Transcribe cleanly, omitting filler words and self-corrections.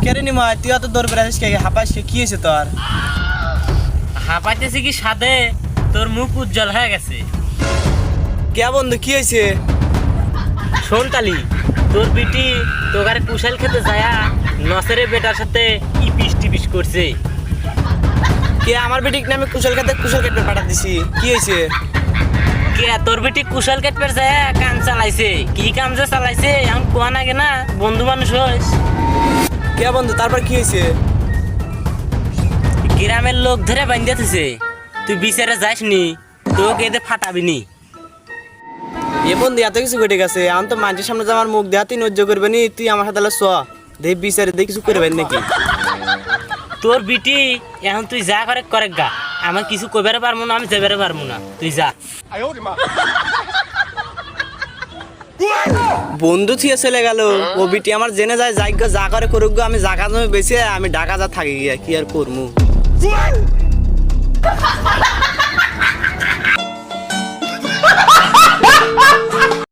কেরে নিময় তুই অত দৌড় করে আসিস কে হাঁপাইস কি হয়েছে তোর? হাঁপাইতেছি কি সাদে তোর মুখ উজ্জ্বল হয়ে গেছে। কে বন্ধু কি হয়েছে? শোন তালি, তোর বিটি তোকারে কুশাল খেতে যায়া নসেরে বেটার সাথে ইপিস টিপিস করছে। কে আমার বেটিক নামে কুশল কেটে পাঠা দিছি, কি হয়েছে? কে তোর বিটি কুশাল কেটে যায় কাম চালাইছে, কি কাম যে চালাইছে এখন কোয়া নাগে না, বন্ধু মানুষ হইস। কে বন্ধু তারপর কি হয়েছে? গ্রামের লোক ধরে বান্ধে থুছে, তুই বিচারে যাস নি, তোকে এতে ফাটাবি নি। এ বন্ধু এত কিছু ঘটে গেছে, আমি তো মানুষের সামনে যে আমার মুখ দেওয়া তুই নজ্জ করবে নি, তুই আমার সাথে চ দেখ বিচারে দেখ কিছু করবেন নাকি? তোর বিটি এখন তুই যা করে গা, আমার কিছু কইবারে পারবো না, আমি যাবারে পারবো না, তুই যা। বন্ধু থিয়ে চলে গেল, ও বিটি আমার জেনে যায় যাই যা করে করুক গো, আমি জায়গা জমি বেশি আমি ঢাকা যা থাকি গিয়া কি আর করবো।